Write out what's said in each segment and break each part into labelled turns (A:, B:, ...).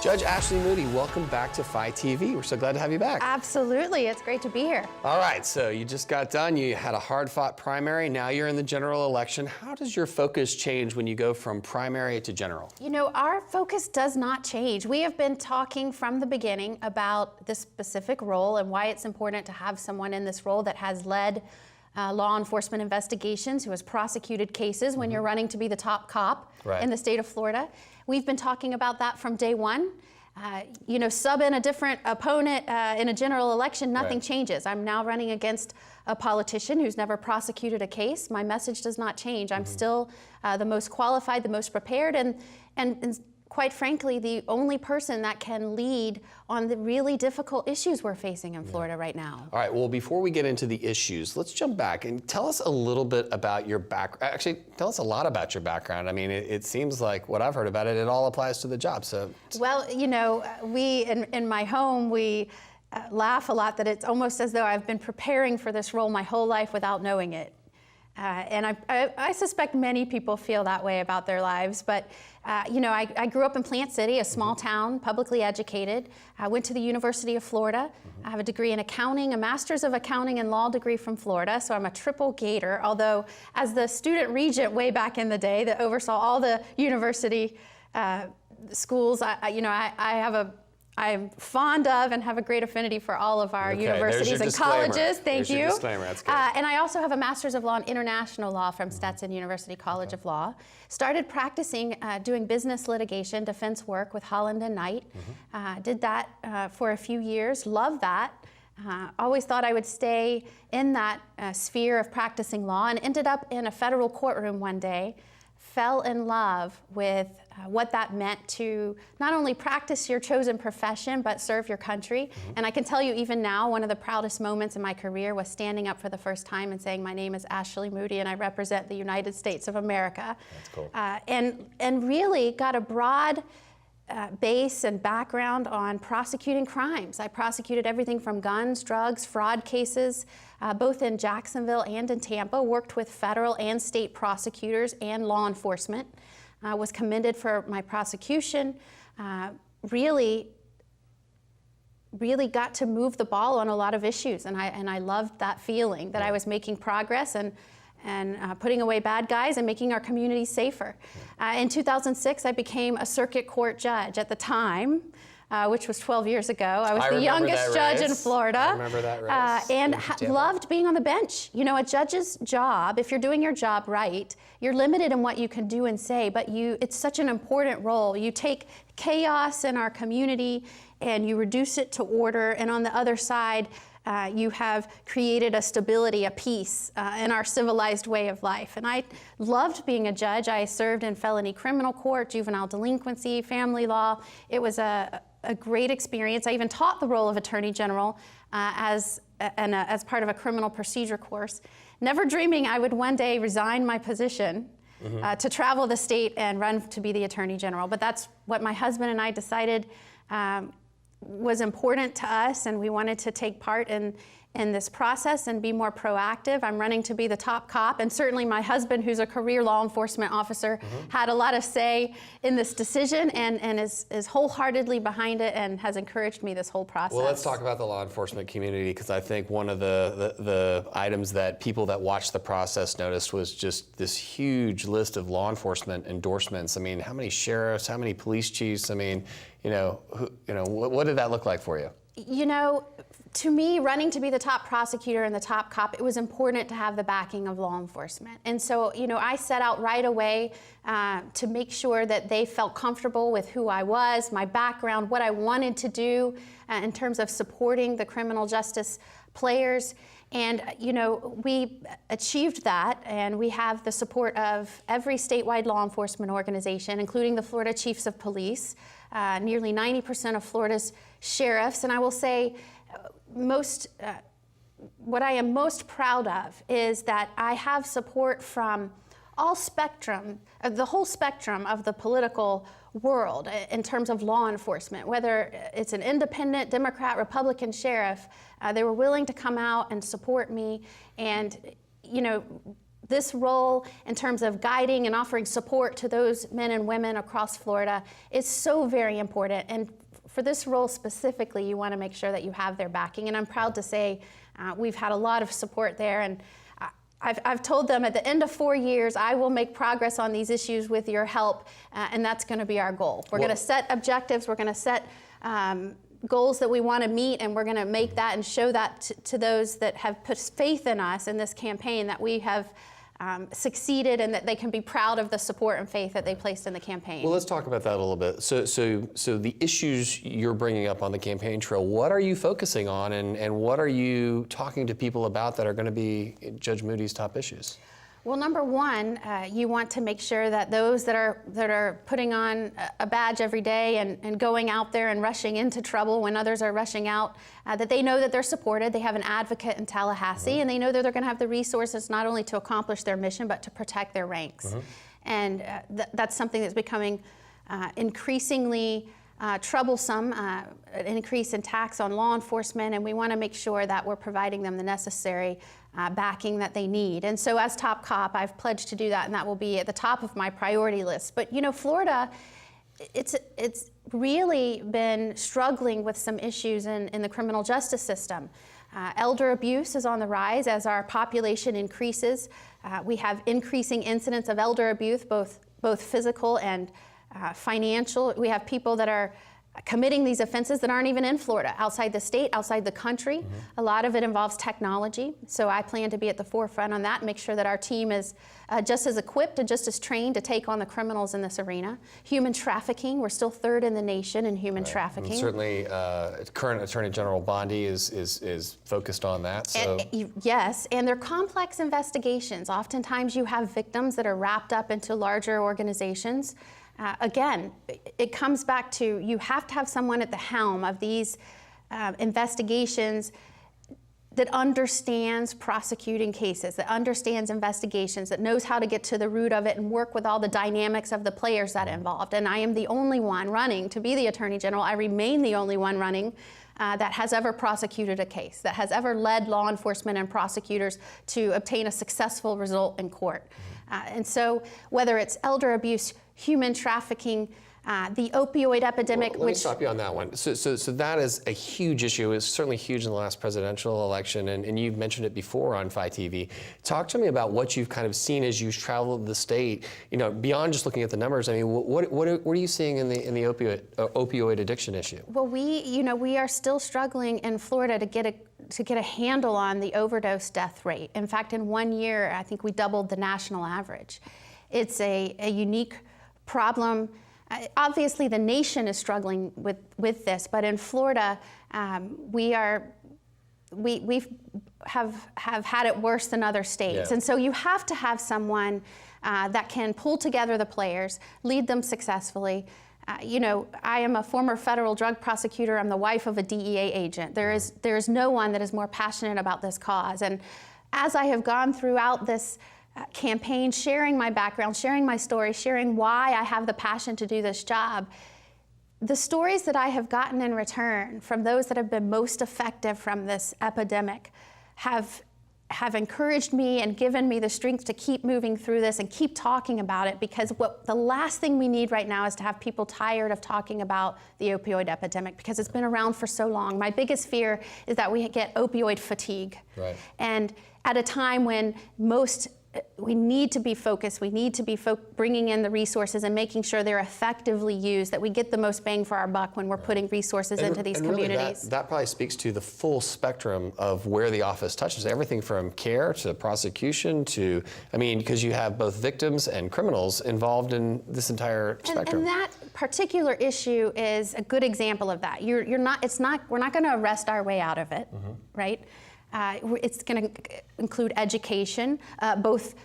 A: Judge Ashley Moody, welcome back to FLITernetTV. We're so glad to have you back.
B: Absolutely, it's great to be here.
A: All right, so you just got done. You had a hard-fought primary. Now you're in the general election. How does your focus change when you go from primary to general?
B: You know, our focus does not change. We have been talking from the beginning about this specific role and why it's important to have someone in this role that has led law enforcement investigations, who has prosecuted cases when you're running to be the top cop in the state of Florida. We've been talking about that from day one. You know, sub in a different opponent in a general election, nothing changes. I'm now running against a politician who's never prosecuted a case. My message does not change. I'm still the most qualified, the most prepared, and quite frankly, the only person that can lead on the really difficult issues we're facing in Florida right now.
A: All right, well, before we get into the issues, let's jump back and tell us a little bit about your background. Actually, tell us a lot about your background. I mean, it seems like what I've heard about it, it all applies to the job. So, well,
B: you know, we, in my home, we laugh a lot that it's almost as though I've been preparing for this role my whole life without knowing it. And I suspect many people feel that way about their lives, but you know, I grew up in Plant City, a small town, publicly educated. I went to the University of Florida. I have a degree in accounting, a master's of accounting and law degree from Florida, so I'm a triple gator, although as the student regent way back in the day that oversaw all the university schools, I'm fond of and have a great affinity for all of our universities and colleges. Thank you.
A: That's good.
B: And I also have a master's of law in international law from Stetson University College of Law. Started practicing doing business litigation, defense work with Holland and Knight. Did that for a few years. Loved that. Always thought I would stay in that sphere of practicing law, and ended up in a federal courtroom one day. Fell in love with what that meant to not only practice your chosen profession, but serve your country. And I can tell you even now, one of the proudest moments in my career was standing up for the first time and saying, my name is Ashley Moody and I represent the United States of America.
A: That's cool.
B: And really got a broad base and background on prosecuting crimes. I prosecuted everything from guns, drugs, fraud cases, both in Jacksonville and in Tampa, worked with federal and state prosecutors and law enforcement, was commended for my prosecution, really got to move the ball on a lot of issues, and I loved that feeling that I was making progress and putting away bad guys and making our community safer. In 2006, I became a circuit court judge at the time, which was 12 years ago. I was the youngest judge in Florida.
A: I remember that race.
B: And loved being on the bench. You know, a judge's job, if you're doing your job right, you're limited in what you can do and say, but it's such an important role. You take chaos in our community and you reduce it to order, and on the other side, you have created a stability, a peace in our civilized way of life. And I loved being a judge. I served in felony criminal court, juvenile delinquency, family law. It was a great experience. I even taught the role of Attorney General as part of a criminal procedure course, never dreaming I would one day resign my position to travel the state and run to be the Attorney General. But that's what my husband and I decided was important to us, and we wanted to take part in this process and be more proactive. I'm running to be the top cop, and certainly my husband, who's a career law enforcement officer, had a lot of say in this decision and is wholeheartedly behind it and has encouraged me this whole process.
A: Well, let's talk about the law enforcement community, because I think one of the items that people that watched the process noticed was just this huge list of law enforcement endorsements. I mean, how many sheriffs, how many police chiefs? I mean, what did that look like for you?
B: You know, to me, running to be the top prosecutor and the top cop, it was important to have the backing of law enforcement. And so, you know, I set out right away to make sure that they felt comfortable with who I was, my background, what I wanted to do in terms of supporting the criminal justice players. And, you know, we achieved that, and we have the support of every statewide law enforcement organization, including the Florida Chiefs of Police, nearly 90% of Florida's sheriffs. And I will say what I am most proud of is that I have support from all spectrum, the whole spectrum of the political world in terms of law enforcement, whether it's an independent, Democrat, Republican sheriff. They were willing to come out and support me. And, you know, this role in terms of guiding and offering support to those men and women across Florida is so very important. And for this role specifically, you want to make sure that you have their backing. And I'm proud to say we've had a lot of support there. And I've told them at the end of 4 years, I will make progress on these issues with your help, and that's going to be our goal. We're going to set objectives, we're going to set goals that we want to meet, and we're going to make that and show that to those that have put faith in us in this campaign, that we have succeeded and that they can be proud of the support and faith that they placed in the campaign.
A: Well, let's talk about that a little bit. So the issues you're bringing up on the campaign trail, what are you focusing on, and what are you talking to people about that are going to be Judge Moody's top issues?
B: Well, number one, you want to make sure that those that are putting on a badge every day and going out there and rushing into trouble when others are rushing out, that they know that they're supported. They have an advocate in Tallahassee, and they know that they're going to have the resources not only to accomplish their mission, but to protect their ranks. And that's something that's becoming increasingly troublesome, an increase in tax on law enforcement, and we want to make sure that we're providing them the necessary backing that they need. And so as top cop, I've pledged to do that, and that will be at the top of my priority list. But you know, Florida, it's really been struggling with some issues in the criminal justice system. Elder abuse is on the rise as our population increases. We have increasing incidents of elder abuse, both physical and financial. We have people that are committing these offenses that aren't even in Florida, outside the state, outside the country. A lot of it involves technology. So I plan to be at the forefront on that, make sure that our team is just as equipped and just as trained to take on the criminals in this arena. Human trafficking, we're still third in the nation in human trafficking.
A: And certainly, current Attorney General Bondi is focused on that. So.
B: Yes, and they're complex investigations. Oftentimes you have victims that are wrapped up into larger organizations. Again, it comes back to you have to have someone at the helm of these investigations that understands prosecuting cases, that understands investigations, that knows how to get to the root of it and work with all the dynamics of the players that are involved. And I am the only one running to be the Attorney General. I remain the only one running that has ever prosecuted a case, that has ever led law enforcement and prosecutors to obtain a successful result in court. And so whether it's elder abuse, human trafficking, the opioid epidemic.
A: Well, let me stop you on that one. So that is a huge issue. It was certainly huge in the last presidential election, and you've mentioned it before on FLITV. Talk to me about what you've kind of seen as you've traveled the state. You know, beyond just looking at the numbers. I mean, what are you seeing in the opioid addiction issue?
B: Well, we are still struggling in Florida to get a handle on the overdose death rate. In fact, in 1 year, I think we doubled the national average. It's a unique problem. Obviously, the nation is struggling with this, but in Florida, we have had it worse than other states.
A: Yeah.
B: And so you have to have someone that can pull together the players, lead them successfully. You know, I am a former federal drug prosecutor. I'm the wife of a DEA agent. There is no one that is more passionate about this cause. And as I have gone throughout this campaign, sharing my background, sharing my story, sharing why I have the passion to do this job, the stories that I have gotten in return from those that have been most effective from this epidemic have encouraged me and given me the strength to keep moving through this and keep talking about it, because the last thing we need right now is to have people tired of talking about the opioid epidemic, because it's been around for so long. My biggest fear is that we get opioid fatigue.
A: Right.
B: And at a time when we need to be focused, we need to be bringing in the resources and making sure they're effectively used, that we get the most bang for our buck when we're putting resources into these communities.
A: Really that probably speaks to the full spectrum of where the office touches, everything from care to prosecution to, I mean, because you have both victims and criminals involved in this entire spectrum.
B: And that particular issue is a good example of that. We're not going to arrest our way out of it, right? It's going to include education, both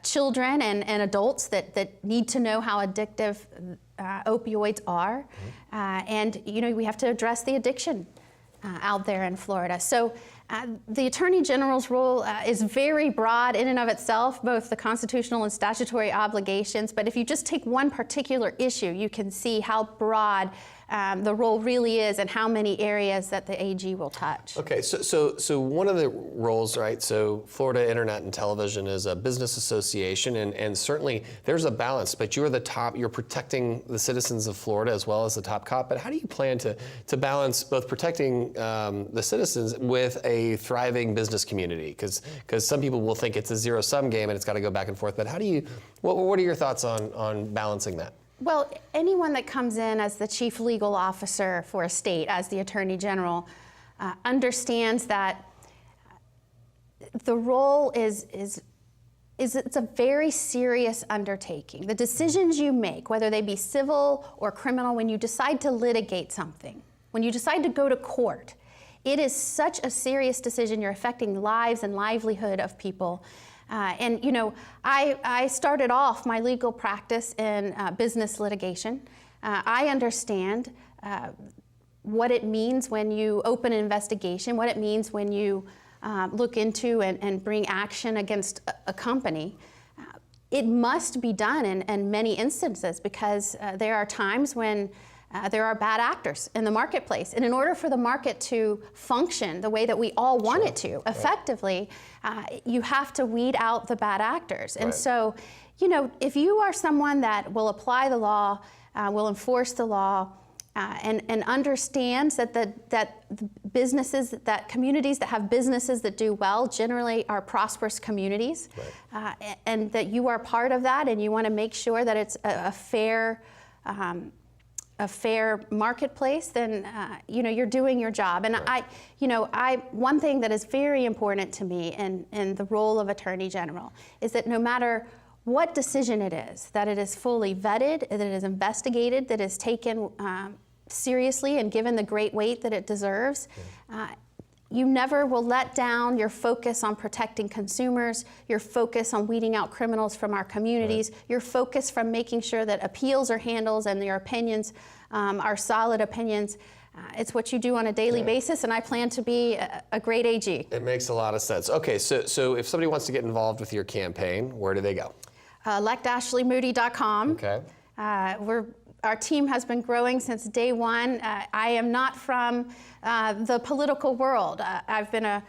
B: children and adults that need to know how addictive opioids are. And, you know, we have to address the addiction out there in Florida. So The Attorney General's role is very broad in and of itself, both the constitutional and statutory obligations, but if you just take one particular issue, you can see how broad the role really is and how many areas that the AG will touch.
A: Okay, so one of the roles, right, so Florida Internet and Television is a business association, and certainly there's a balance, but you're the top, you're protecting the citizens of Florida as well as the top cop, but how do you plan to balance both protecting the citizens with a thriving business community? Because some people will think it's a zero-sum game and it's got to go back and forth, but how do you, what are your thoughts on balancing that?
B: Well, anyone that comes in as the chief legal officer for a state, as the Attorney General, understands that the role is it's a very serious undertaking. The decisions you make, whether they be civil or criminal, when you decide to litigate something, when you decide to go to court, it is such a serious decision. You're affecting lives and livelihood of people. And you know, I started off my legal practice in business litigation. I understand what it means when you open an investigation, what it means when you look into and bring action against a company. It must be done in many instances because there are times when there are bad actors in the marketplace. And in order for the market to function the way that we all want it to, effectively, you have to weed out the bad actors. And so, you know, if you are someone that will apply the law, will enforce the law, and understands that businesses, that communities that have businesses that do well generally are prosperous communities, and that you are part of that, and you want to make sure that it's a fair marketplace, then you know, you're doing your job. And one thing that is very important to me in the role of Attorney General is that no matter what decision it is, that it is fully vetted, that it is investigated, that it is taken seriously and given the great weight that it deserves. You never will let down your focus on protecting consumers, your focus on weeding out criminals from our communities, your focus from making sure that appeals are handled and your opinions are solid opinions. It's what you do on a daily basis, and I plan to be a great AG.
A: It makes a lot of sense. Okay, so if somebody wants to get involved with your campaign, where do they go? electashleymoody.com. Okay. Our team has been growing since day one. I am not from the political world. I've been a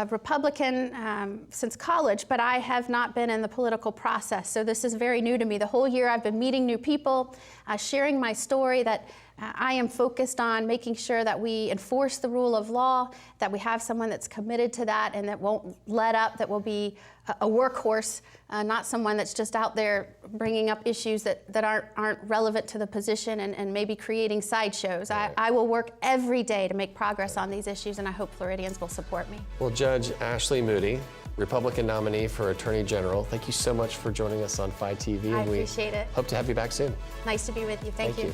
A: Republican since college, but I have not been in the political process. So this is very new to me. The whole year I've been meeting new people, sharing my story, that I am focused on making sure that we enforce the rule of law, that we have someone that's committed to that and that won't let up, that will be a workhorse, not someone that's just out there bringing up issues that aren't relevant to the position and maybe creating sideshows. I will work every day to make progress on these issues, and I hope Floridians will support me. Well, Judge Ashley Moody, Republican nominee for Attorney General, thank you so much for joining us on FLITV.
B: I appreciate it.
A: Hope to have you back soon.
B: Nice to be with you. Thank you.